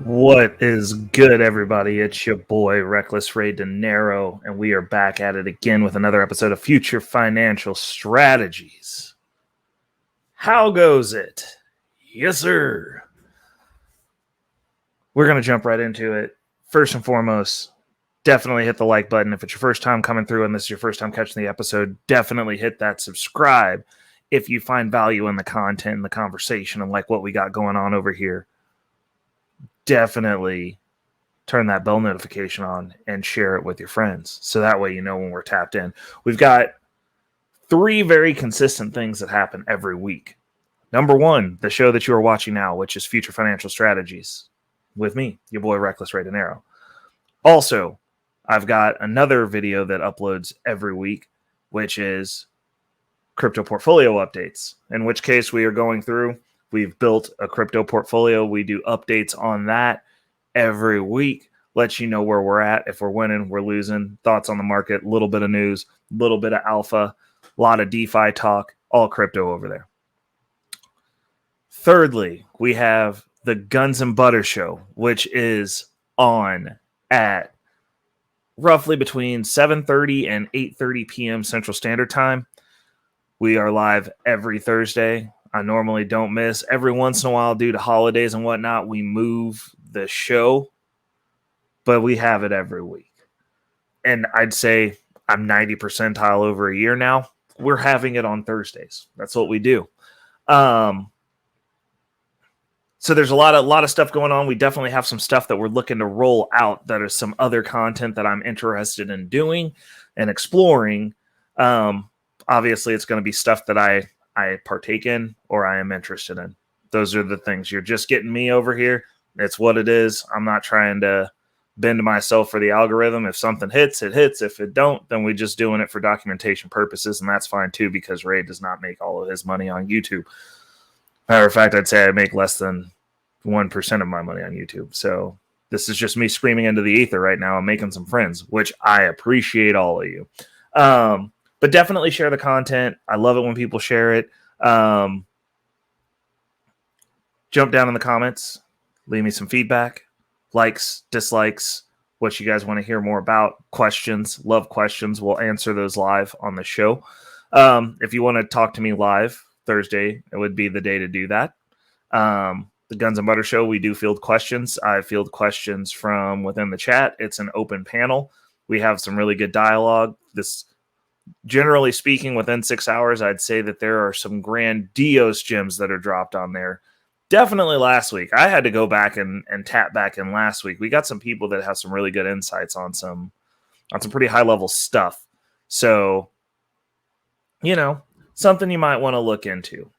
What is good, everybody? It's your boy, Reckless Ray Dinero, and we are back at it again with another episode of Future Financial Strategies. How goes it? Yes, sir. We're going to jump right into it. First and foremost, definitely hit the like button. If it's your first time coming through and this is your first time catching the episode, definitely hit that subscribe if you find value in the content and the conversation and like what we got going on over here. Definitely turn that bell notification on and share it with your friends. So that way you know when we're tapped in. We've got three very consistent things that happen every week. Number one, the show that you are watching now, which is Future Financial Strategies with me, your boy Reckless Ray Dinero. Also, I've got another video that uploads every week, which is crypto portfolio updates, in which case we are going through. We've built a crypto portfolio. We do updates on that every week, let you know where we're at, if we're winning, we're losing, thoughts on the market, a little bit of news, a little bit of alpha, a lot of DeFi talk, all crypto over there. Thirdly, we have the Guns and Butter Show, which is on at roughly between 7:30 and 8:30 p.m. Central Standard Time. We are live every Thursday. I normally don't miss. Every once in a while, due to holidays and whatnot, we move the show, but we have it every week. And I'd say I'm 90 percentile over a year now. We're having it on Thursdays. That's what we do. So there's a lot of stuff going on. We definitely have some stuff that we're looking to roll out that is some other content that I'm interested in doing and exploring. Obviously, it's going to be stuff that I partake in or I am interested in. Those are the things. You're just getting me over here. It's what it is. I'm not trying to bend myself for the algorithm. If something hits, it hits. If it don't, then we're just doing it for documentation purposes, and that's fine too, because Ray does not make all of his money on YouTube. Matter of fact, I'd say I make less than 1% of my money on YouTube. So this is just me screaming into the ether right now. I'm making some friends, which I appreciate all of you. But definitely share the content. I love it when people share it. Jump down in the comments. Leave me some feedback, likes, dislikes, what you guys want to hear more about, questions. Love questions. We'll answer those live on the show. If you want to talk to me live Thursday, it would be the day to do that. The Guns and Butter Show, we do field questions. I field questions from within the chat. It's an open panel. We have some really good dialogue. This, generally speaking, within 6 hours, I'd say that there are some grandiose gems that are dropped on there. Definitely last week. I had to go back and tap back in last week. We got some people that have some really good insights on some pretty high level stuff. So, something you might want to look into.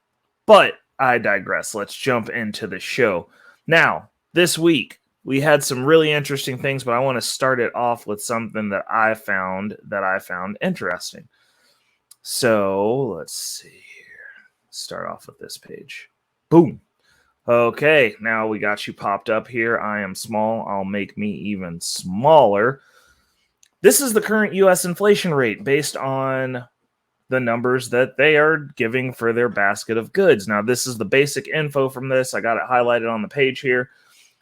But I digress. Let's jump into the show. Now, this week, we had some really interesting things, but I want to start it off with something that I found interesting. So let's see here. Start off with this page. Boom. Okay, now we got you popped up here. I am small. I'll make me even smaller. This is the current U.S. inflation rate based on the numbers that they are giving for their basket of goods. Now, this is the basic info from this. I got it highlighted on the page here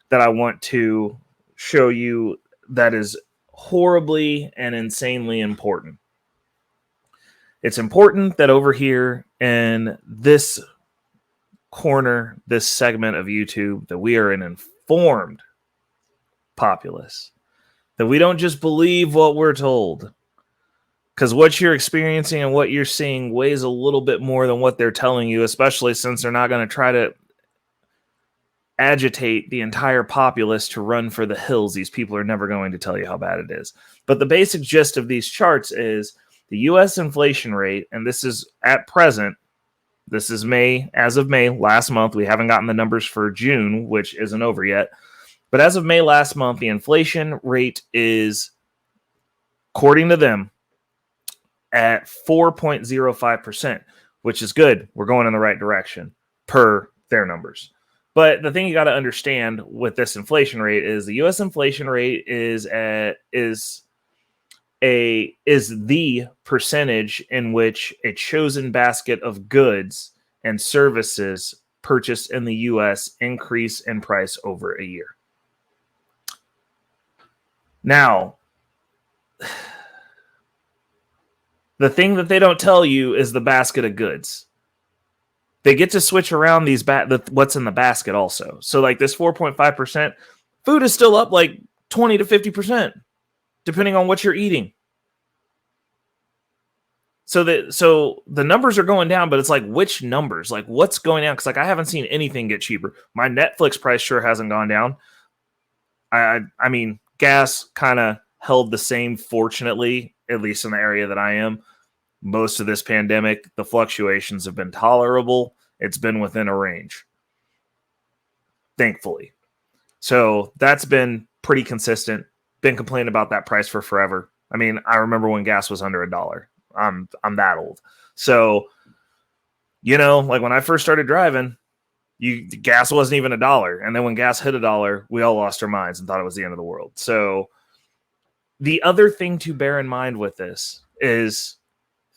that I want to show you that is horribly and insanely important. It's important that over here in this corner, this segment of YouTube, that we are an informed populace, that we don't just believe what we're told. Because what you're experiencing and what you're seeing weighs a little bit more than what they're telling you, especially since they're not going to try to agitate the entire populace to run for the hills. These people are never going to tell you how bad it is. But the basic gist of these charts is the U.S. inflation rate, and this is at present, this is May, as of May last month. We haven't gotten the numbers for June, which isn't over yet. But as of May last month, the inflation rate is, according to them, at 4.05%, which is good. We're going in the right direction per their numbers. But the thing you got to understand with this inflation rate is the U.S. inflation rate is the percentage in which a chosen basket of goods and services purchased in the U.S. increase in price over a year. Now, the thing that they don't tell you is the basket of goods. They get to switch around these what's in the basket also. So like this 4.5%, food is still up like 20 to 50%, depending on what you're eating. So the numbers are going down, but it's like which numbers? Like what's going down? Because like I haven't seen anything get cheaper. My Netflix price sure hasn't gone down. I mean, gas kind of held the same, fortunately, at least in the area that I am. Most of this pandemic, the fluctuations have been tolerable. It's been within a range, thankfully. So that's been pretty consistent. Been complaining about that price for forever. I mean, I remember when gas was under $1. I'm that old. So, like when I first started driving, gas wasn't even $1. And then when gas hit $1, we all lost our minds and thought it was the end of the world. So the other thing to bear in mind with this is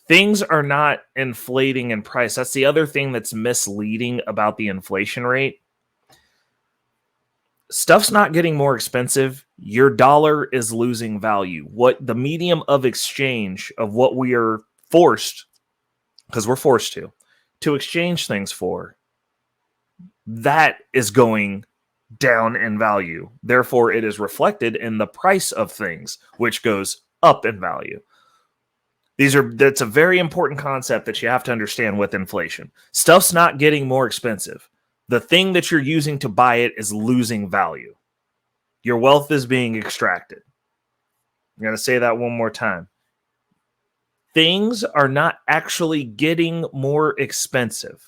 things are not inflating in price. That's the other thing that's misleading about the inflation rate. Stuff's not getting more expensive. Your dollar is losing value. What the medium of exchange of what we are forced, because we're forced to exchange things for, that is going down in value. Therefore, it is reflected in the price of things, which goes up in value. That's a very important concept that you have to understand with inflation. Stuff's not getting more expensive. The thing that you're using to buy it is losing value. Your wealth is being extracted. I'm going to say that one more time. Things are not actually getting more expensive.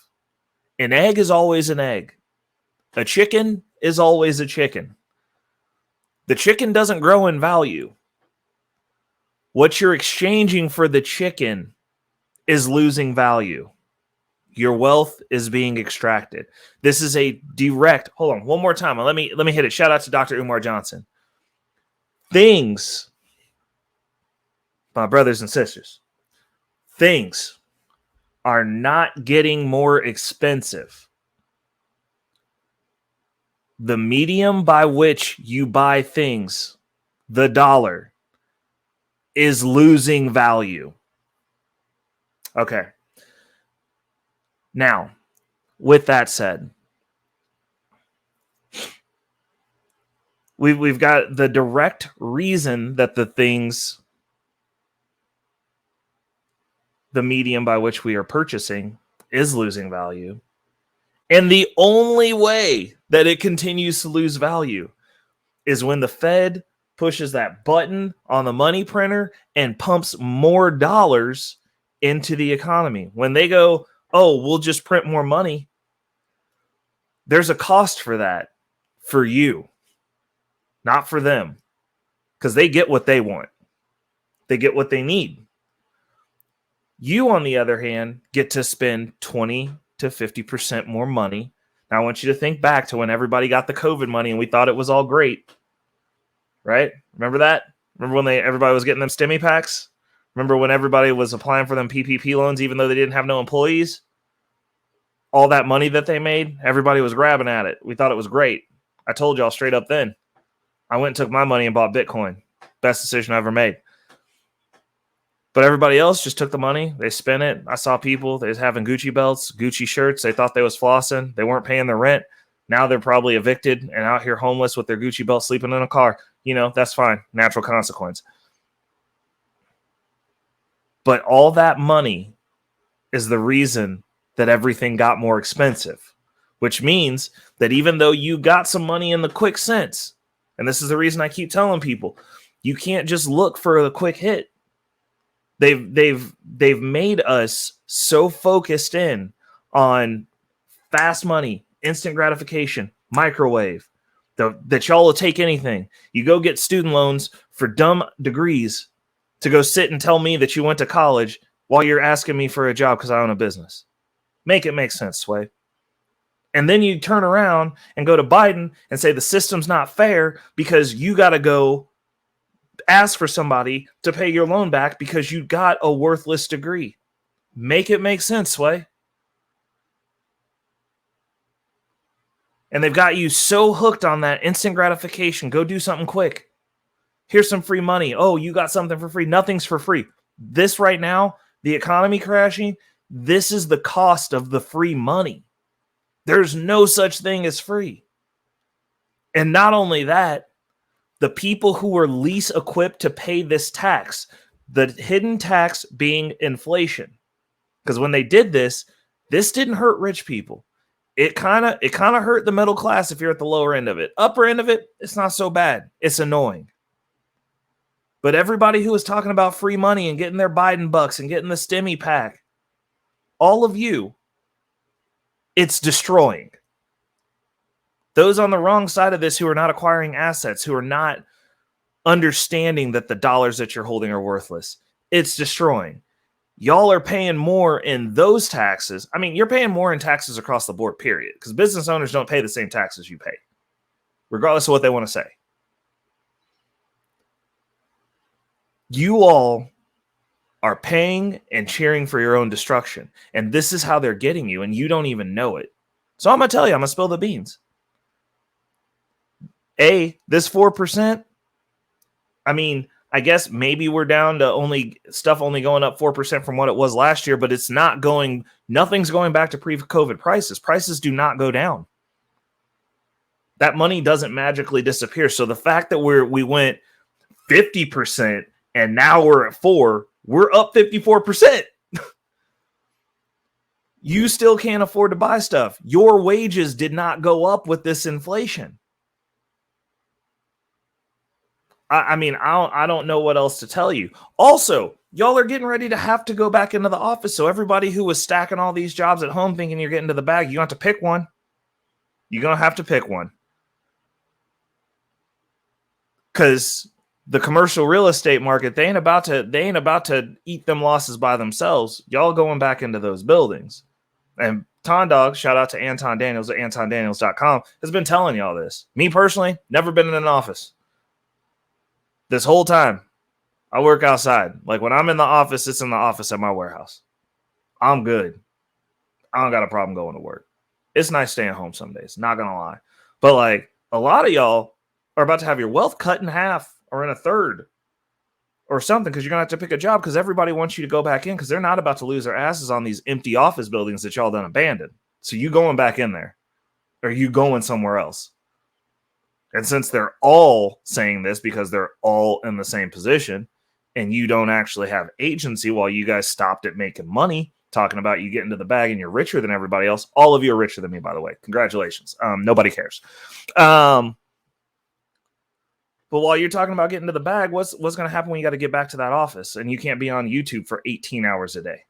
An egg is always an egg. A chicken is always a chicken. The chicken doesn't grow in value. What you're exchanging for the chicken is losing value. Your wealth is being extracted. This is a direct. Hold on, one more time. Let me hit it. Shout out to Dr. Umar Johnson. Things, my brothers and sisters, things are not getting more expensive. The medium by which you buy things, the dollar, is losing value. Okay. Now, with that said, we've got the direct reason that the medium by which we are purchasing is losing value. And the only way that it continues to lose value is when the Fed pushes that button on the money printer and pumps more dollars into the economy. When they go, oh, we'll just print more money, there's a cost for that for you, not for them, because they get what they want. They get what they need. You, on the other hand, get to spend 20 to 50% more money. Now, I want you to think back to when everybody got the COVID money and we thought it was all great, right? Remember that? Remember when everybody was getting them stimmy packs? Remember when everybody was applying for them PPP loans even though they didn't have no employees? All that money that they made, everybody was grabbing at it. We thought it was great. I told y'all straight up then. I went and took my money and bought Bitcoin. Best decision I ever made. But everybody else just took the money. They spent it. I saw people, they was having Gucci belts, Gucci shirts. They thought they was flossing. They weren't paying their rent. Now they're probably evicted and out here homeless with their Gucci belt, sleeping in a car. That's fine. Natural consequence. But all that money is the reason that everything got more expensive, which means that even though you got some money in the quick sense, and this is the reason I keep telling people, you can't just look for the quick hit. They've made us so focused in on fast money, instant gratification, microwave, that y'all will take anything. You go get student loans for dumb degrees to go sit and tell me that you went to college while you're asking me for a job because I own a business. Make it make sense, Sway. And then you turn around and go to Biden and say the system's not fair because you got to go ask for somebody to pay your loan back because you got a worthless degree. Make it make sense, Sway. And they've got you so hooked on that instant gratification. Go do something quick. Here's some free money. Oh, you got something for free. Nothing's for free. This right now, the economy crashing, this is the cost of the free money. There's no such thing as free. And not only that, the people who are least equipped to pay this tax, the hidden tax being inflation. Because when they did this didn't hurt rich people. It kind of hurt the middle class if you're at the lower end of it. Upper end of it, it's not so bad. It's annoying. But everybody who was talking about free money and getting their Biden bucks and getting the stimmy pack, all of you, it's destroying. Those on the wrong side of this who are not acquiring assets, who are not understanding that the dollars that you're holding are worthless, it's destroying. Y'all are paying more in those taxes. I mean, you're paying more in taxes across the board, period, because business owners don't pay the same taxes you pay, regardless of what they want to say. You all are paying and cheering for your own destruction. And this is how they're getting you, and you don't even know it. So I'm going to tell you, I'm going to spill the beans. This 4%, I mean, I guess maybe we're down to only going up 4% from what it was last year, but it's not going, nothing's going back to pre-COVID prices. Prices do not go down. That money doesn't magically disappear. So the fact that we went 50% and now we're at 4%, we're up 54%. You still can't afford to buy stuff. Your wages did not go up with this inflation. I mean, I don't know what else to tell you. Also, y'all are getting ready to have to go back into the office. So everybody who was stacking all these jobs at home thinking you're getting to the bag, you have to pick one. You're going to have to pick one. Because the commercial real estate market, they ain't about to eat them losses by themselves. Y'all going back into those buildings. And Ton Dog, shout out to Anton Daniels at AntonDaniels.com, has been telling y'all this. Me personally, never been in an office. This whole time, I work outside. Like when I'm in the office, it's in the office at my warehouse. I'm good. I don't got a problem going to work. It's nice staying home some days, not going to lie. But like a lot of y'all are about to have your wealth cut in half or in a third or something because you're going to have to pick a job because everybody wants you to go back in because they're not about to lose their asses on these empty office buildings that y'all done abandoned. So you going back in there or you going somewhere else. And since they're all saying this because they're all in the same position and you don't actually have agency while you guys stopped at making money, talking about you getting to the bag and you're richer than everybody else. All of you are richer than me, by the way. Congratulations. Nobody cares. But while you're talking about getting to the bag, what's going to happen when you got to get back to that office and you can't be on YouTube for 18 hours a day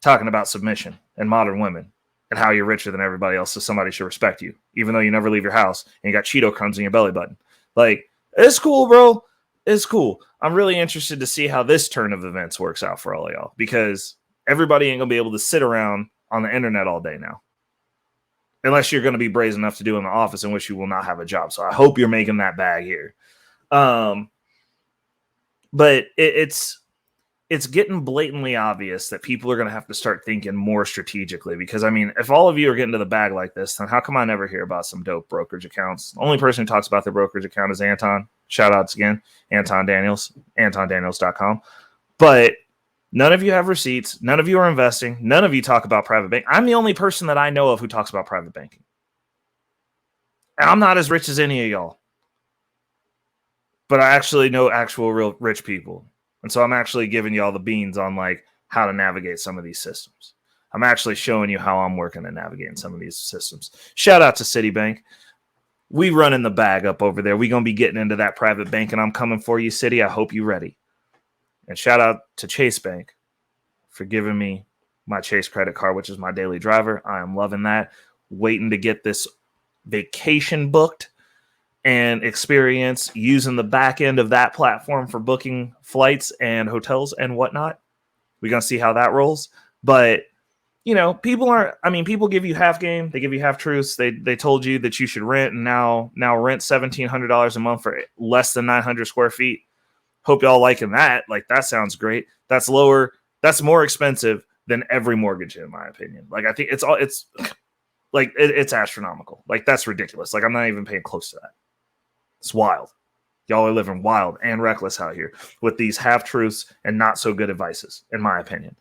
talking about submission and modern women? And how you're richer than everybody else, so somebody should respect you, even though you never leave your house and you got Cheeto crumbs in your belly button. Like, it's cool, bro. It's cool. I'm really interested to see how this turn of events works out for all of y'all because everybody ain't going to be able to sit around on the internet all day now. Unless you're going to be brazen enough to do in the office in which you will not have a job. So I hope you're making that bag here. But it's getting blatantly obvious that people are going to have to start thinking more strategically because, I mean, if all of you are getting to the bag like this, then how come I never hear about some dope brokerage accounts? The only person who talks about their brokerage account is Anton. Shout outs again, Anton Daniels, AntonDaniels.com. But none of you have receipts. None of you are investing. None of you talk about private banking. I'm the only person that I know of who talks about private banking. And I'm not as rich as any of y'all. But I actually know actual real rich people. And so I'm actually giving y'all the beans on like how to navigate some of these systems. I'm actually showing you how I'm working and navigating some of these systems. Shout out to Citibank. We running the bag up over there. We're going to be getting into that private bank and I'm coming for you, Citi. I hope you're ready. And shout out to Chase Bank for giving me my Chase credit card, which is my daily driver. I am loving that. Waiting to get this vacation booked and experience using the back end of that platform for booking flights and hotels and whatnot. We're going to see how that rolls. But, you know, people give you half game. They give you half truths. They told you that you should rent and now rent $1,700 a month for less than 900 square feet. Hope y'all liking that. Like, that sounds great. That's lower. That's more expensive than every mortgage, in my opinion. Like, I think it's astronomical. Like, that's ridiculous. Like, I'm not even paying close to that. It's wild. Y'all are living wild and reckless out here with these half-truths and not so good advices, in my opinion.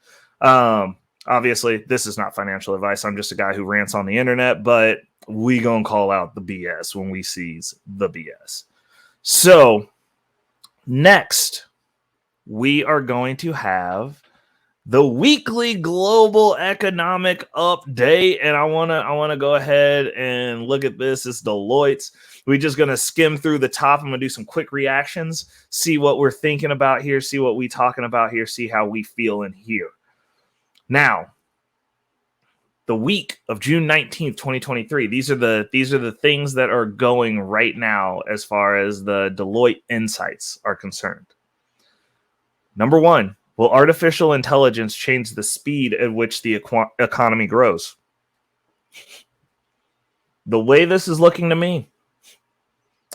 Obviously, this is not financial advice. I'm just a guy who rants on the internet, but we gonna call out the BS when we sees the BS. So next, we are going to have the weekly global economic update, and I wanna go ahead and look at this. It's Deloitte's. We're just gonna skim through the top. I'm gonna do some quick reactions, see what we're thinking about here, see what we talking about here, see how we feel in here. Now, the week of June 19th, 2023. These are the things that are going right now as far as the Deloitte insights are concerned. Number one, will artificial intelligence change the speed at which the economy grows? The way this is looking to me,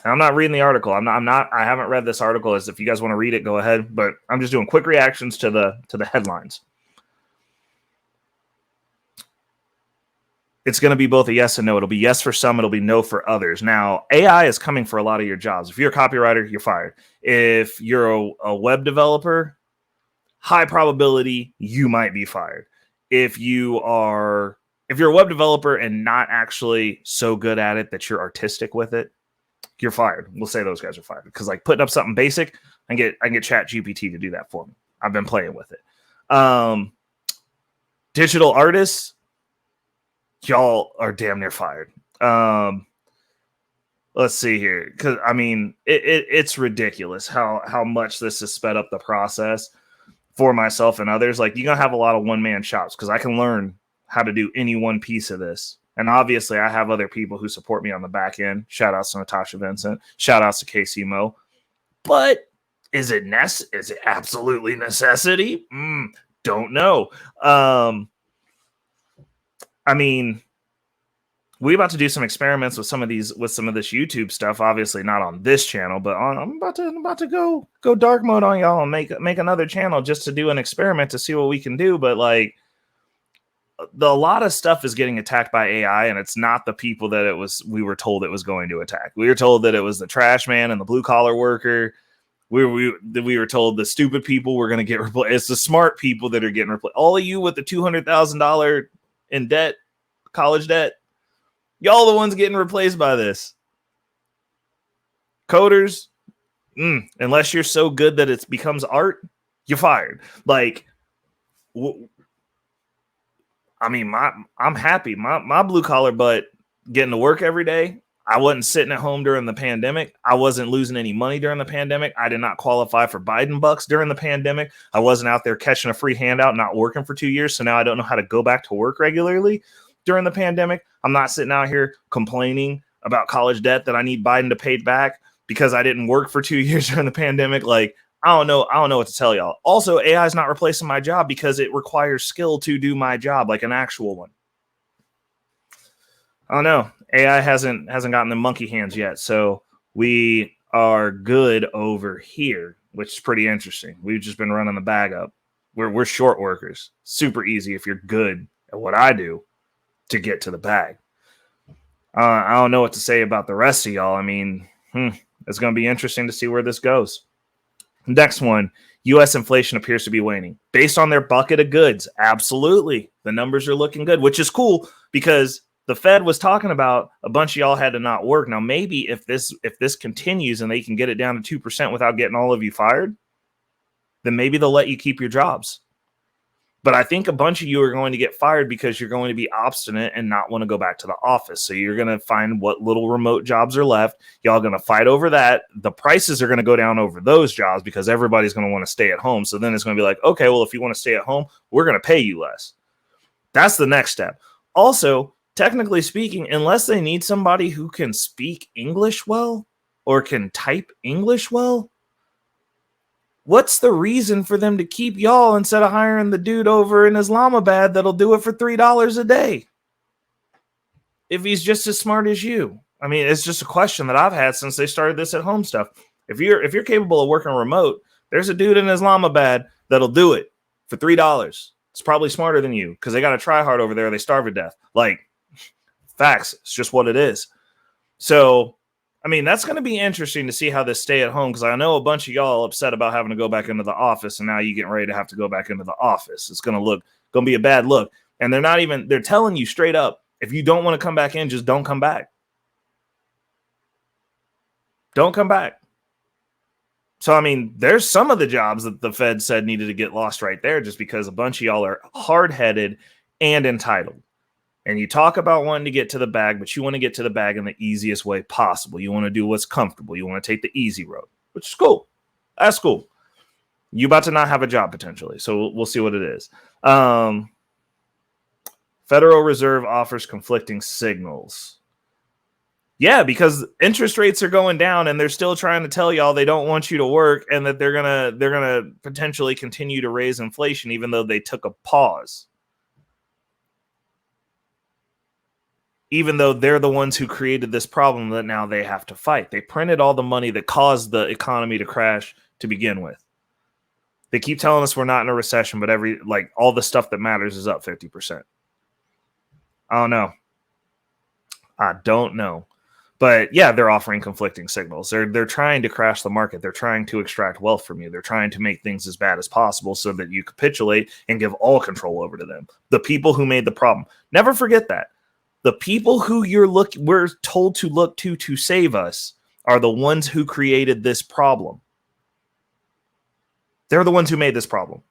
I'm not reading the article. I haven't read this article. As if you guys want to read it, go ahead. But I'm just doing quick reactions to the headlines. It's going to be both a yes and no. It'll be yes for some. It'll be no for others. Now, AI is coming for a lot of your jobs. If you're a copywriter, you're fired. If you're a web developer, high probability you might be fired. If you're a web developer and not actually so good at it that you're artistic with it, you're fired. We'll say those guys are fired because like putting up something basic, I can get Chat GPT to do that for me. I've been playing with it. Digital artists, y'all are damn near fired. Let's see here, because I mean it's ridiculous how much this has sped up the process for myself and others. Like, you're gonna have a lot of one-man shops because I can learn how to do any one piece of this. And obviously I have other people who support me on the back end. Shout outs to Natasha Vincent, shout outs to KC Mo. But is it absolutely necessity? Don't know. I mean, we're about to do some experiments with some of this YouTube stuff. Obviously not on this channel, but I'm about to go dark mode on y'all and make another channel just to do an experiment to see what we can do. But like, a lot of stuff is getting attacked by AI, and it's not the people that we were told it was going to attack. We were told that it was the trash man and the blue collar worker. We were told the stupid people were going to get replaced. It's the smart people that are getting replaced. All of you with the $200,000 in debt, college debt, y'all the ones getting replaced by this. Coders, unless you're so good that it becomes art, you're fired. Like, I mean, I'm happy. My blue collar butt getting to work every day. I wasn't sitting at home during the pandemic. I wasn't losing any money during the pandemic. I did not qualify for Biden bucks during the pandemic. I wasn't out there catching a free handout, not working for 2 years. So now I don't know how to go back to work regularly during the pandemic. I'm not sitting out here complaining about college debt that I need Biden to pay back because I didn't work for 2 years during the pandemic. Like, I don't know what to tell y'all. Also, AI is not replacing my job because it requires skill to do my job, like an actual one. I don't know. AI hasn't gotten the monkey hands yet, so we are good over here, which is pretty interesting. We've just been running the bag up. We're short workers. Super easy if you're good at what I do to get to the bag. I don't know what to say about the rest of y'all. I mean, it's going to be interesting to see where this goes. Next one, U.S. inflation appears to be waning. Based on their bucket of goods, absolutely. The numbers are looking good, which is cool because the Fed was talking about a bunch of y'all had to not work. Now, maybe if this continues and they can get it down to 2% without getting all of you fired, then maybe they'll let you keep your jobs. But I think a bunch of you are going to get fired because you're going to be obstinate and not want to go back to the office. So you're going to find what little remote jobs are left. Y'all going to fight over that. The prices are going to go down over those jobs because everybody's going to want to stay at home. So then it's going to be like, okay, well, if you want to stay at home, we're going to pay you less. That's the next step. Also, technically speaking, unless they need somebody who can speak English well or can type English well, what's the reason for them to keep y'all instead of hiring the dude over in Islamabad that'll do it for $3 a day? If he's just as smart as you. I mean, it's just a question that I've had since they started this at home stuff. If you're capable of working remote, there's a dude in Islamabad that'll do it for $3. It's probably smarter than you because they got to try hard over there. They starve to death. Like, facts. It's just what it is. So I mean, that's going to be interesting to see how this stay at home, because I know a bunch of y'all upset about having to go back into the office, and now you getting ready to have to go back into the office. It's going to be a bad look. And they're telling you straight up, if you don't want to come back in, just don't come back. Don't come back. So, I mean, there's some of the jobs that the Fed said needed to get lost right there, just because a bunch of y'all are hard-headed and entitled. And you talk about wanting to get to the bag, but you want to get to the bag in the easiest way possible. You want to do what's comfortable. You want to take the easy road, which is cool. That's cool. You about to not have a job potentially, so we'll see what it is. Federal Reserve offers conflicting signals. Yeah, because interest rates are going down, and they're still trying to tell y'all they don't want you to work, and that they're gonna potentially continue to raise inflation, even though they took a pause. Even though they're the ones who created this problem that now they have to fight. They printed all the money that caused the economy to crash to begin with. They keep telling us we're not in a recession, but all the stuff that matters is up 50%. I don't know. But yeah, they're offering conflicting signals. They're trying to crash the market. They're trying to extract wealth from you. They're trying to make things as bad as possible so that you capitulate and give all control over to them. The people who made the problem. Never forget that. The people who we're told to look to save us are the ones who created this problem. They're the ones who made this problem.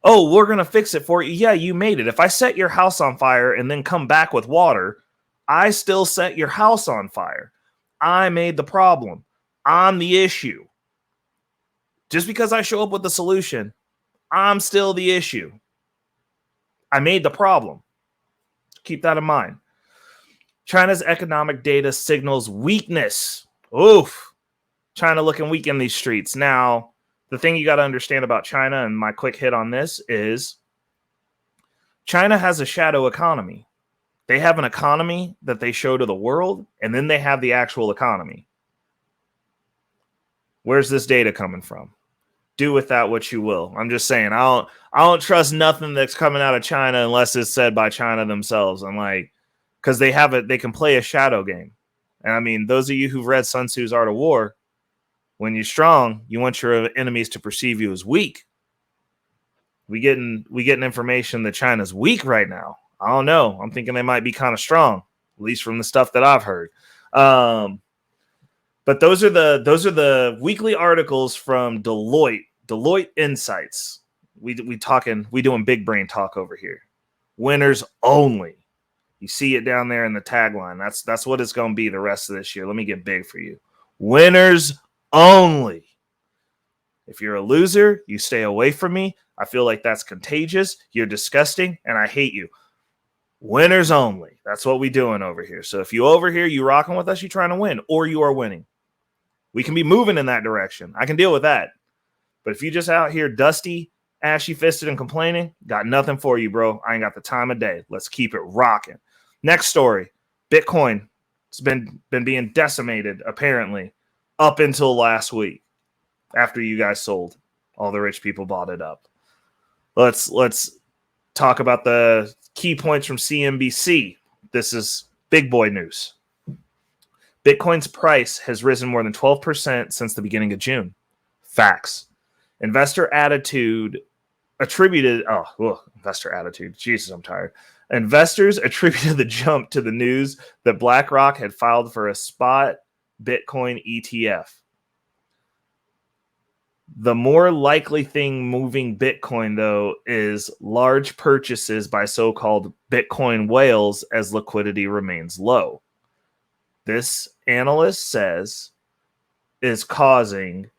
Oh, we're going to fix it for you. Yeah, you made it. If I set your house on fire and then come back with water, I still set your house on fire. I made the problem. I'm the issue. Just because I show up with the solution, I'm still the issue. I made the problem. Keep that in mind. China's economic data signals weakness. Oof. China looking weak in these streets. Now, the thing you got to understand about China, and my quick hit on this, is China has a shadow economy. They have an economy that they show to the world, and then they have the actual economy. Where's this data coming from? Do with that what you will. I'm just saying, I don't trust nothing that's coming out of China unless it's said by China themselves. I'm like, because they can play a shadow game. And I mean, those of you who've read Sun Tzu's Art of War, when you're strong, you want your enemies to perceive you as weak. We getting information that China's weak right now. I don't know. I'm thinking they might be kind of strong, at least from the stuff that I've heard. But those are the weekly articles from Deloitte. Deloitte Insights. We doing big brain talk over here. Winners only. You see it down there in the tagline. That's what it's going to be the rest of this year. Let me get big for you. Winners only. If you're a loser, you stay away from me. I feel like that's contagious. You're disgusting, and I hate you. Winners only. That's what we doing over here. So if you over here, you rocking with us, you trying to win, or you are winning. We can be moving in that direction. I can deal with that. But if you just out here dusty, ashy-fisted, and complaining, got nothing for you, bro. I ain't got the time of day. Let's keep it rocking. Next story. Bitcoin. It's been being decimated, apparently, up until last week after you guys sold. All the rich people bought it up. Let's talk about the key points from CNBC. This is big boy news. Bitcoin's price has risen more than 12% since the beginning of June. Facts. Investor attitude. Jesus, I'm tired. Investors attributed the jump to the news that BlackRock had filed for a spot Bitcoin ETF. The more likely thing moving Bitcoin, though, is large purchases by so-called Bitcoin whales as liquidity remains low. This analyst says is causing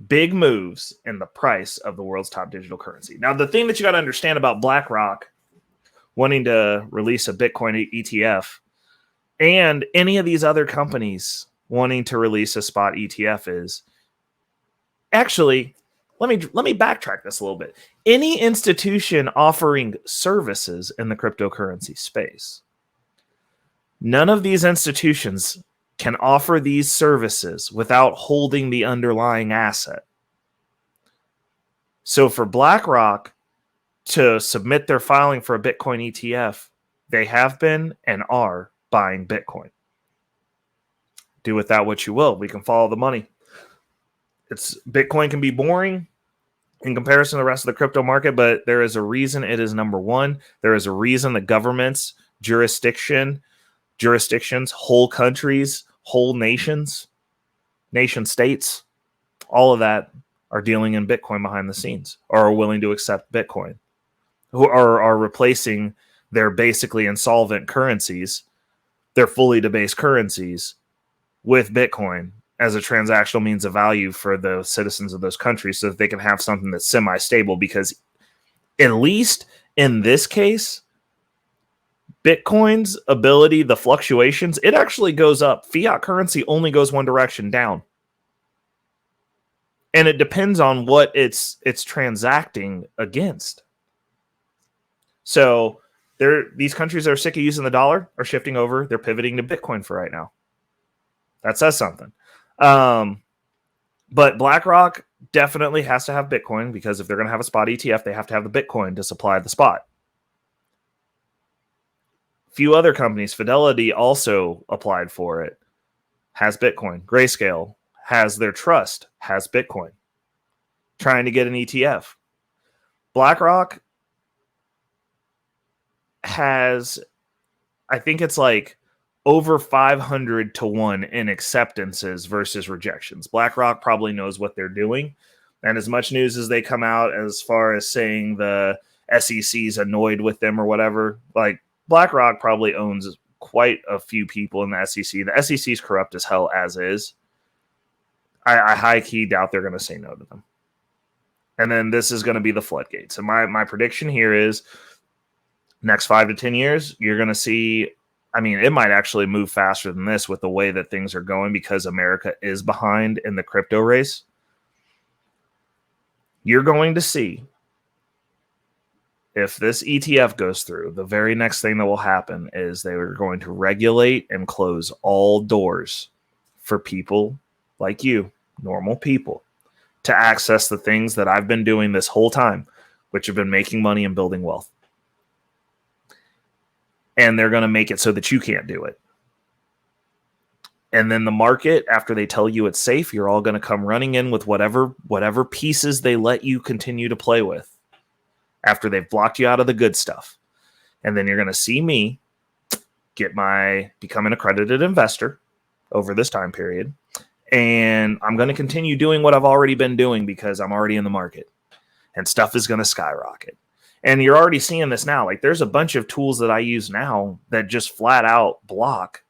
big moves in the price of the world's top digital currency. Now, the thing that you got to understand about BlackRock wanting to release a Bitcoin ETF and any of these other companies wanting to release a spot ETF is actually, let me backtrack this a little bit. Any institution offering services in the cryptocurrency space, none of these institutions can offer these services without holding the underlying asset. So for BlackRock to submit their filing for a Bitcoin ETF, they have been and are buying Bitcoin. Do with that what you will. We can follow the money. Bitcoin can be boring in comparison to the rest of the crypto market, but there is a reason it is number one. There is a reason the governments, jurisdictions, whole countries, whole nations, nation states, all of that are dealing in Bitcoin behind the scenes, or are willing to accept Bitcoin, who are replacing their basically insolvent currencies, their fully debased currencies, with Bitcoin as a transactional means of value for the citizens of those countries so that they can have something that's semi-stable. Because at least in this case, Bitcoin's ability, the fluctuations, it actually goes up. Fiat currency only goes one direction, down. And it depends on what it's transacting against. So these countries that are sick of using the dollar are shifting over. They're pivoting to Bitcoin for right now. That says something. But BlackRock definitely has to have Bitcoin, because if they're going to have a spot ETF, they have to have the Bitcoin to supply the spot. Few other companies, Fidelity also applied for it, has Bitcoin. Grayscale has their trust, has Bitcoin, trying to get an ETF. BlackRock has, I think it's like over 500 to 1 in acceptances versus rejections. BlackRock probably knows what they're doing. And as much news as they come out as far as saying the SEC's annoyed with them or whatever, like BlackRock probably owns quite a few people in the SEC. The SEC's corrupt as hell as is. I high-key doubt they're going to say no to them. And then this is going to be the floodgates. And my prediction here is next 5 to 10 years, you're going to see, I mean, it might actually move faster than this with the way that things are going, because America is behind in the crypto race. You're going to see, if this ETF goes through, the very next thing that will happen is they are going to regulate and close all doors for people like you, normal people, to access the things that I've been doing this whole time, which have been making money and building wealth. And they're going to make it so that you can't do it. And then the market, after they tell you it's safe, you're all going to come running in with whatever pieces they let you continue to play with after they've blocked you out of the good stuff. And then you're going to see me become an accredited investor over this time period. And I'm going to continue doing what I've already been doing, because I'm already in the market and stuff is going to skyrocket. And you're already seeing this now. Like, there's a bunch of tools that I use now that just flat out block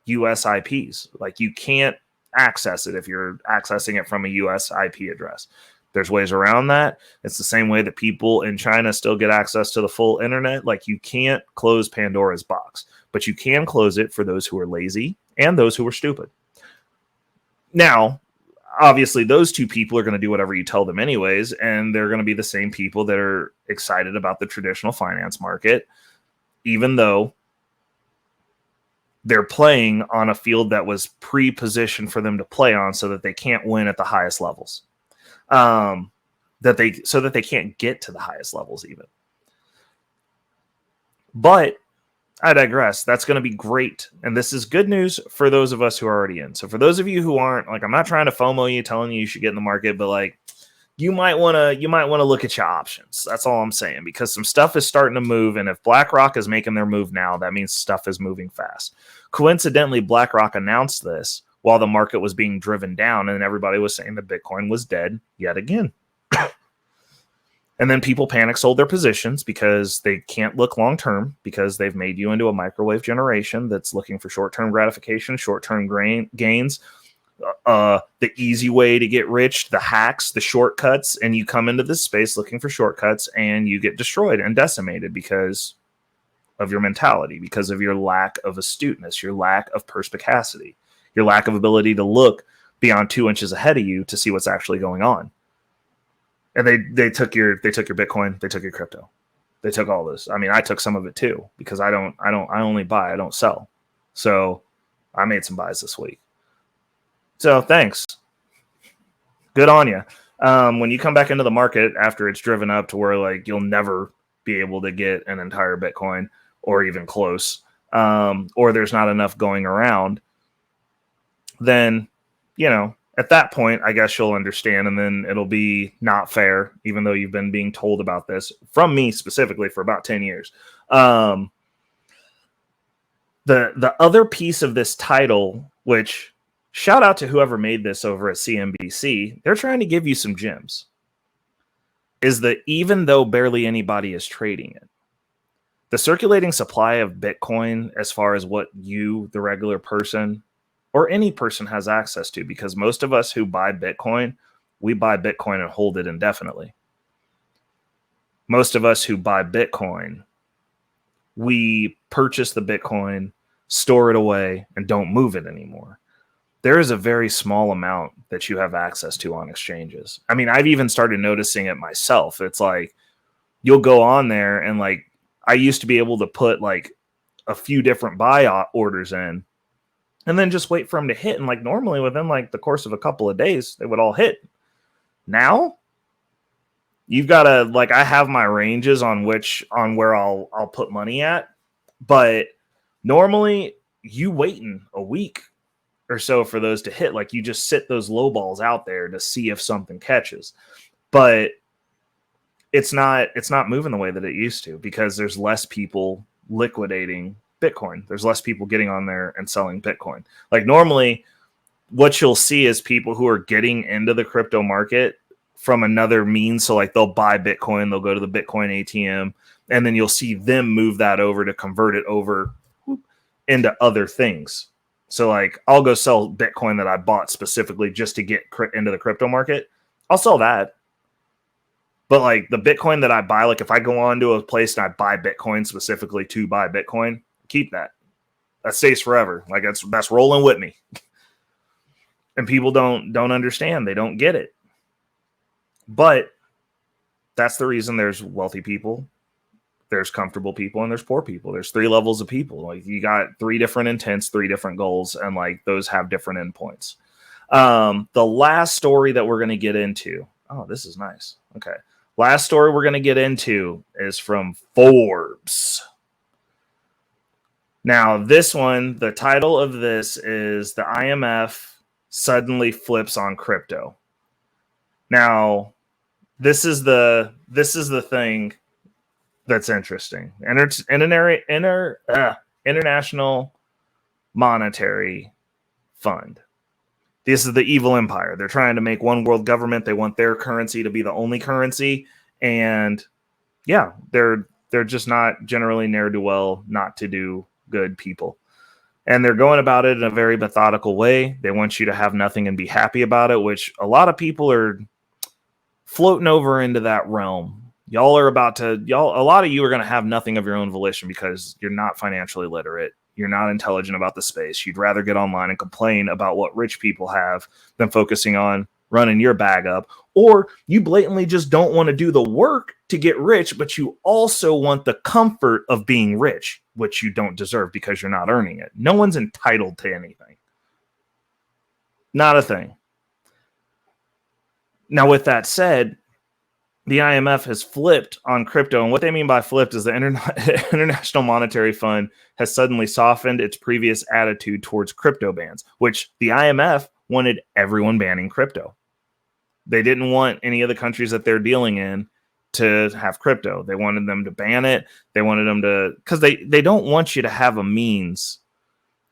US IPs. Like, you can't access it if you're accessing it from a US IP address. There's ways around that. It's the same way that people in China still get access to the full internet. Like, you can't close Pandora's box, but you can close it for those who are lazy and those who are stupid. Now, obviously, those two people are going to do whatever you tell them anyways, and they're going to be the same people that are excited about the traditional finance market, even though they're playing on a field that was pre-positioned for them to play on, so that they can't win at the highest levels, so that they can't get to the highest levels even. But I digress. That's going to be great. And this is good news for those of us who are already in. So for those of you who aren't, like, I'm not trying to FOMO you, telling you should get in the market, but like, you might want to look at your options. That's all I'm saying, because some stuff is starting to move. And if BlackRock is making their move now, that means stuff is moving fast. Coincidentally, BlackRock announced this while the market was being driven down, and everybody was saying that Bitcoin was dead yet again. And then people panic sold their positions because they can't look long term, because they've made you into a microwave generation that's looking for short-term gratification, short-term gains, the easy way to get rich, the hacks, the shortcuts. And you come into this space looking for shortcuts, and you get destroyed and decimated because of your mentality, because of your lack of astuteness, your lack of perspicacity, your lack of ability to look beyond 2 inches ahead of you to see what's actually going on. And they took your Bitcoin, they took your crypto, they took all this. I mean, I took some of it too, because I only buy, I don't sell. So I made some buys this week. So thanks. Good on you. When you come back into the market after it's driven up to where like you'll never be able to get an entire Bitcoin or even close, or there's not enough going around, then, at that point, I guess you'll understand, and then it'll be not fair, even though you've been being told about this from me specifically for about 10 years. The other piece of this title, which shout out to whoever made this over at CNBC, they're trying to give you some gems, is that even though barely anybody is trading it, the circulating supply of Bitcoin, as far as what you, the regular person, or any person has access to, because most of us who buy Bitcoin, we buy Bitcoin and hold it indefinitely. Most of us who buy Bitcoin, we purchase the Bitcoin, store it away, and don't move it anymore. There is a very small amount that you have access to on exchanges. I mean, I've even started noticing it myself. It's like, you'll go on there and like, I used to be able to put like a few different buy orders in and then just wait for them to hit. And like normally within like the course of a couple of days, they would all hit. Now you've got to like, I have my ranges on where I'll put money at, but normally you waiting a week or so for those to hit. Like you just sit those low balls out there to see if something catches, but it's not moving the way that it used to, because there's less people liquidating Bitcoin. There's less people getting on there and selling Bitcoin. Like normally what you'll see is people who are getting into the crypto market from another means. So like they'll buy Bitcoin, they'll go to the Bitcoin ATM, and then you'll see them move that over to convert it over into other things. So like I'll go sell Bitcoin that I bought specifically just to get into the crypto market. I'll sell that. But like the Bitcoin that I buy, like if I go on to a place and I buy Bitcoin specifically to buy Bitcoin, keep that. That stays forever. Like that's rolling with me. And people don't understand. They don't get it. But that's the reason there's wealthy people, there's comfortable people, and there's poor people. There's 3 levels of people. Like you got 3 different intents, 3 different goals, and like those have different endpoints. The last story that we're going to get into. Oh, this is nice. Okay. Last story we're going to get into is from Forbes. Now, this one, the title of this is The IMF Suddenly Flips on Crypto. Now, this is the thing that's interesting. International Monetary Fund. This is the evil empire. They're trying to make one world government. They want their currency to be the only currency. And yeah, they're just not generally ne'er-do-well, not to do good people. And they're going about it in a very methodical way. They want you to have nothing and be happy about it, which a lot of people are floating over into that realm. A lot of you are going to have nothing of your own volition because you're not financially literate. You're not intelligent about the space. You'd rather get online and complain about what rich people have than focusing on running your bag up. Or you blatantly just don't want to do the work to get rich, but you also want the comfort of being rich, which you don't deserve because you're not earning it. No one's entitled to anything. Not a thing. Now, with that said, the IMF has flipped on crypto. And what they mean by flipped is the International Monetary Fund has suddenly softened its previous attitude towards crypto bans, which the IMF wanted everyone banning crypto. They didn't want any of the countries that they're dealing in to have crypto. They wanted them to ban it. They wanted them to, because they don't want you to have a means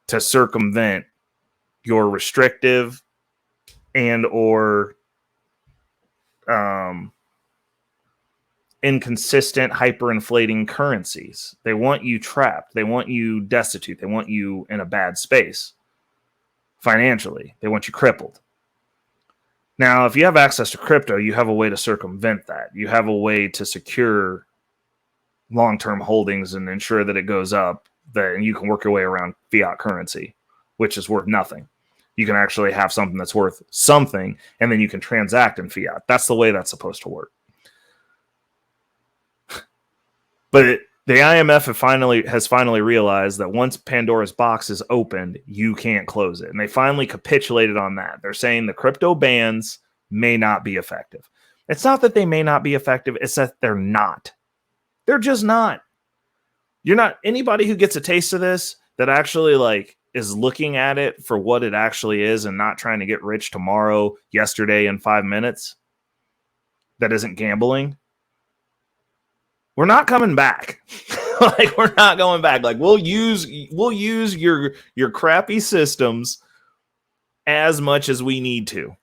to circumvent your restrictive and or inconsistent, hyperinflating currencies. They want you trapped. They want you destitute. They want you in a bad space financially. They want you crippled. Now, if you have access to crypto, you have a way to circumvent that. You have a way to secure long-term holdings and ensure that it goes up, then you can work your way around fiat currency, which is worth nothing. You can actually have something that's worth something, and then you can transact in fiat. That's the way that's supposed to work. But the IMF has finally realized that once Pandora's box is opened, you can't close it. And they finally capitulated on that. They're saying the crypto bans may not be effective. It's not that they may not be effective. It's that they're not. They're just not. You're not. Anybody who gets a taste of this that actually like is looking at it for what it actually is and not trying to get rich tomorrow, yesterday, in 5 minutes, that isn't gambling, we're not coming back. Like, we're not going back. Like, we'll use your crappy systems as much as we need to.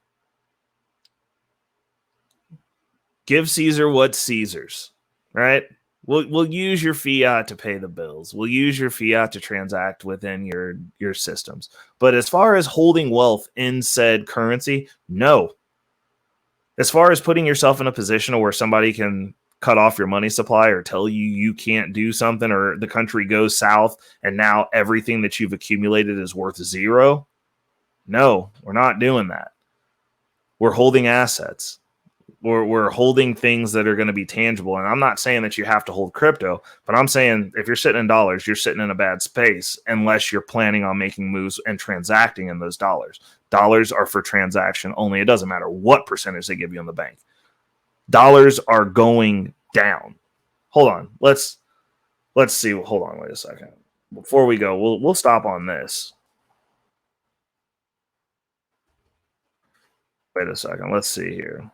Give Caesar what's Caesar's, right? We'll use your fiat to pay the bills. We'll use your fiat to transact within your systems. But as far as holding wealth in said currency, no. As far as putting yourself in a position where somebody can cut off your money supply or tell you can't do something, or the country goes south and now everything that you've accumulated is worth zero, no, we're not doing that. We're holding assets. We're holding things that are going to be tangible. And I'm not saying that you have to hold crypto, but I'm saying if you're sitting in dollars, you're sitting in a bad space unless you're planning on making moves and transacting in those dollars. Dollars are for transaction only. It doesn't matter what percentage they give you in the bank. Dollars are going down. Hold on. Let's see. Hold on. Wait a second. Before we go, we'll stop on this. Wait a second. Let's see here.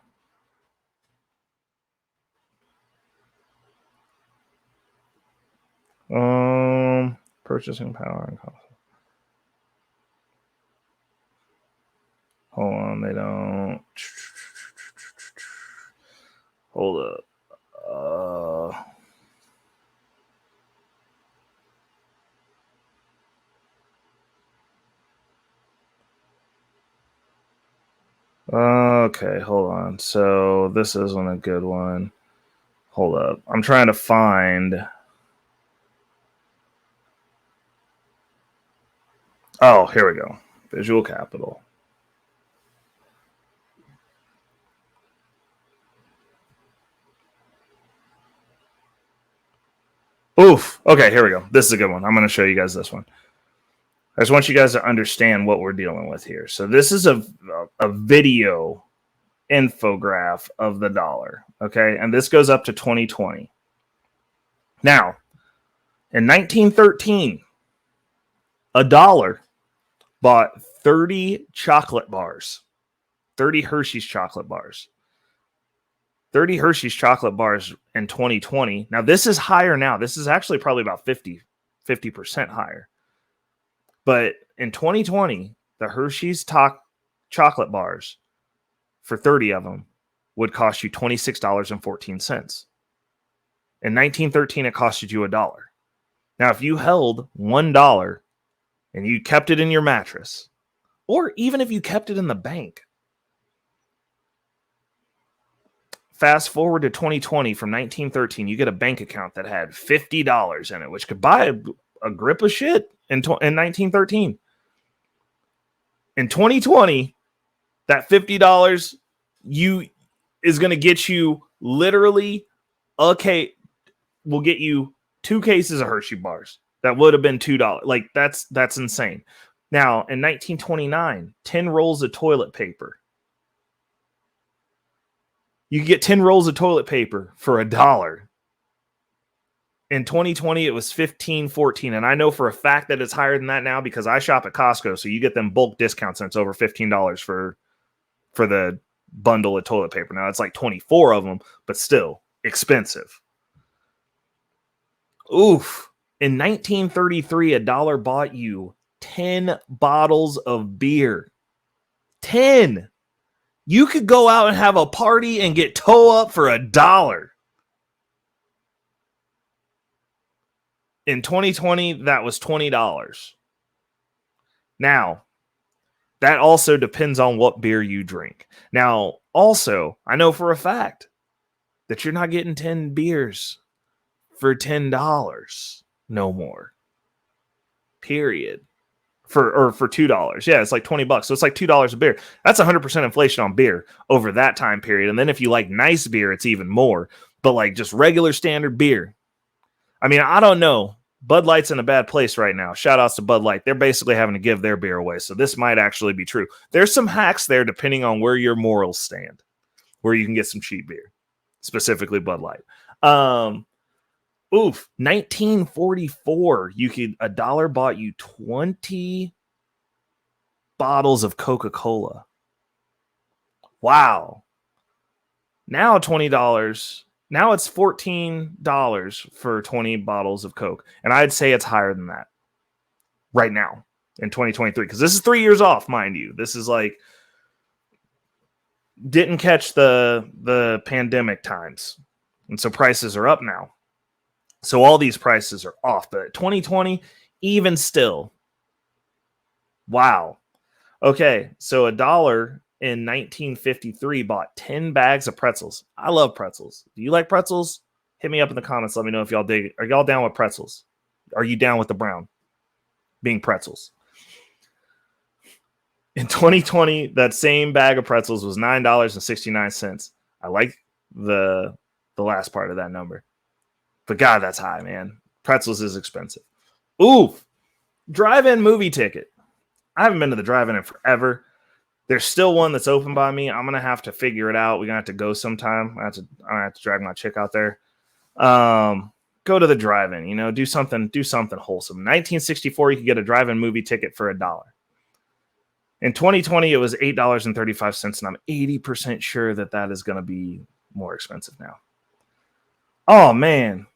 Purchasing power and cost. Hold on, they don't. Hold up. Okay, hold on. So this isn't a good one. Hold up. I'm trying to find. Oh, here we go. Visual Capital. Oof. Okay, here we go. This is a good one. I'm going to show you guys this one. I just want you guys to understand what we're dealing with here. So this is a video infograph of the dollar, okay? And this goes up to 2020. Now, in 1913, a dollar bought 30 chocolate bars, 30 Hershey's chocolate bars. 30 Hershey's chocolate bars in 2020. Now, this is higher now. This is actually probably about 50% higher. But in 2020, the Hershey's chocolate bars, for 30 of them, would cost you $26.14. In 1913, it costed you $1. Now, if you held $1 and you kept it in your mattress, or even if you kept it in the bank, fast forward to 2020, from 1913, you get a bank account that had $50 in it, which could buy a grip of shit in 1913. In 2020, that $50 is going to get you literally will get you 2 cases of Hershey bars. That would have been $2. Like, that's insane. Now, in 1929, 10 rolls of toilet paper. You can get 10 rolls of toilet paper for $1. In 2020, it was $15, $14. And I know for a fact that it's higher than that now because I shop at Costco. So you get them bulk discounts and it's over $15 for the bundle of toilet paper. Now it's like 24 of them, but still expensive. Oof. In 1933, $1 bought you 10 bottles of beer. 10. You could go out and have a party and get toe up for $1. In 2020, that was $20. Now, that also depends on what beer you drink. Now, also, I know for a fact that you're not getting 10 beers for $10 no more. Period. For $2. Yeah, it's like $20. So it's like $2 a beer. That's 100% inflation on beer over that time period. And then if you like nice beer, it's even more. But like just regular standard beer. I mean, I don't know. Bud Light's in a bad place right now. Shout outs to Bud Light. They're basically having to give their beer away. So this might actually be true. There's some hacks there depending on where your morals stand, where you can get some cheap beer, specifically Bud Light. Oof. 1944. A dollar bought you 20 bottles of Coca-Cola. Wow. Now $20. Now it's $14 for 20 bottles of Coke. And I'd say it's higher than that right now in 2023. Because this is 3 years off, mind you. This is like didn't catch the pandemic times. And so prices are up now. So all these prices are off. But 2020, even still. Wow. Okay, so $1 in 1953 bought 10 bags of pretzels. I love pretzels. Do you like pretzels? Hit me up in the comments. Let me know if y'all dig it. Are y'all down with pretzels? Are you down with the brown being pretzels? In 2020, that same bag of pretzels was $9.69. I like the last part of that number. But God, that's high, man. Pretzels is expensive. Ooh, drive-in movie ticket. I haven't been to the drive-in forever. There's still one that's open by me. I'm gonna have to figure it out. We're gonna have to go sometime. I have to drag my chick out there. Go to the drive-in. You know, do something wholesome. 1964, you could get a drive-in movie ticket for $1. In 2020, it was $8.35, and I'm 80% sure that is going to be more expensive now. Oh, man.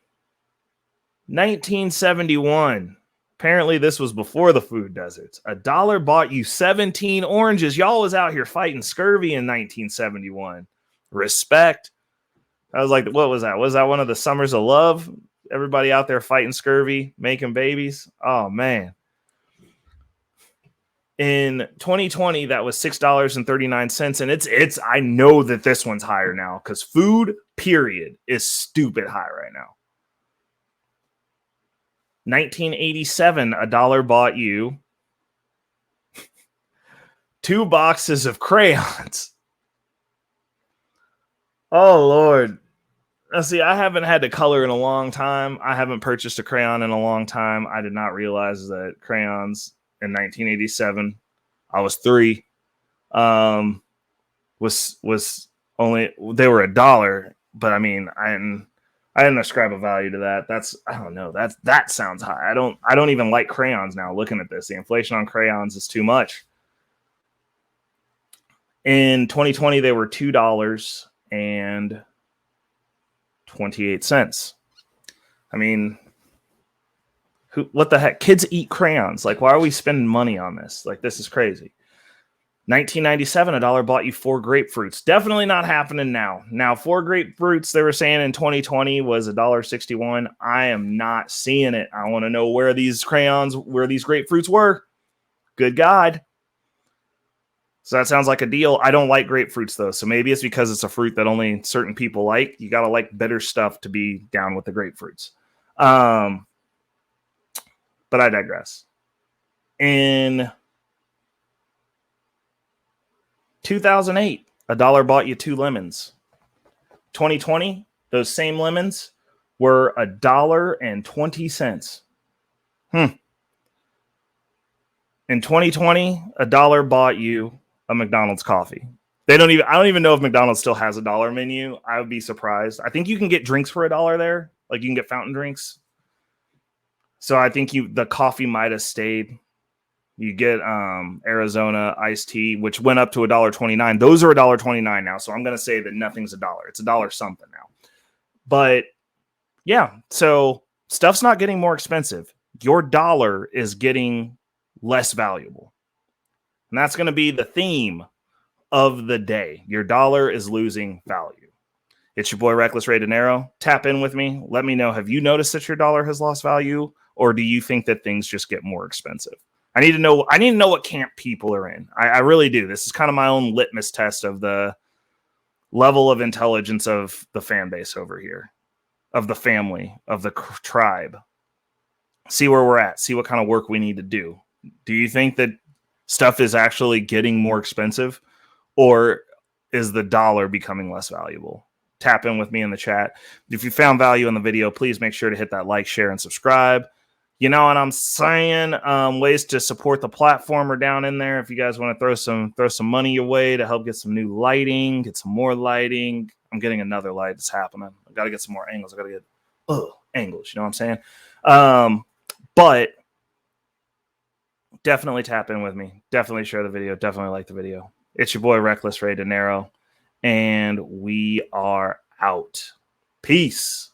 1971. Apparently, this was before the food deserts. $1 bought you 17 oranges. Y'all was out here fighting scurvy in 1971. Respect. I was like, what was that? Was that one of the summers of love? Everybody out there fighting scurvy, making babies. Oh, man. In 2020, that was $6.39. And it's I know that this one's higher now because food, period, is stupid high right now. 1987, $1 bought you 2 boxes of crayons. Oh, Lord. Now, see, I haven't had to color in a long time. I haven't purchased a crayon in a long time. I did not realize that crayons in 1987, I was 3, was only, they were $1. But I mean, I didn't ascribe a value to that. I don't know. That sounds high. I don't even like crayons now. Looking at this, the inflation on crayons is too much. In 2020, they were $2.28. I mean, what the heck? Kids eat crayons. Like, why are we spending money on this? Like, this is crazy. 1997, $1 bought you 4 grapefruits. Definitely not happening now. Now, 4 grapefruits, they were saying in 2020 was $1.61. I am not seeing it. I want to know where these grapefruits were. Good God. So that sounds like a deal. I don't like grapefruits, though. So maybe it's because it's a fruit that only certain people like. You got to like bitter stuff to be down with the grapefruits. But I digress. In 2008, $1 bought you 2 lemons. 2020, those same lemons were $1.20. In 2020, $1 bought you a McDonald's coffee. I don't even know if McDonald's still has $1 menu. I would be surprised. I think you can get drinks for $1 there. Like, you can get fountain drinks. So I think the coffee might have stayed. You get Arizona iced tea, which went up to $1.29. Those are $1.29 now. So I'm going to say that nothing's $1. It's $1 something now. But yeah, so stuff's not getting more expensive. Your dollar is getting less valuable. And that's going to be the theme of the day. Your dollar is losing value. It's your boy, Reckless Ray Dinero. Tap in with me. Let me know, have you noticed that your dollar has lost value? Or do you think that things just get more expensive? I need to know what camp people are in. I really do. This is kind of my own litmus test of the level of intelligence of the fan base over here, of the family, of the tribe. See where we're at. See what kind of work we need to do. Do you think that stuff is actually getting more expensive, or is the dollar becoming less valuable? Tap in with me in the chat. If you found value in the video, please make sure to hit that like, share, and subscribe. You know what I'm saying? Ways to support the platform are down in there. If you guys want to throw some money your way to help get some new lighting, get some more lighting. I'm getting another light that's happening. I got to get some more angles. I got to get angles. You know what I'm saying? But definitely tap in with me. Definitely share the video. Definitely like the video. It's your boy, Reckless Ray Dinero, and we are out. Peace.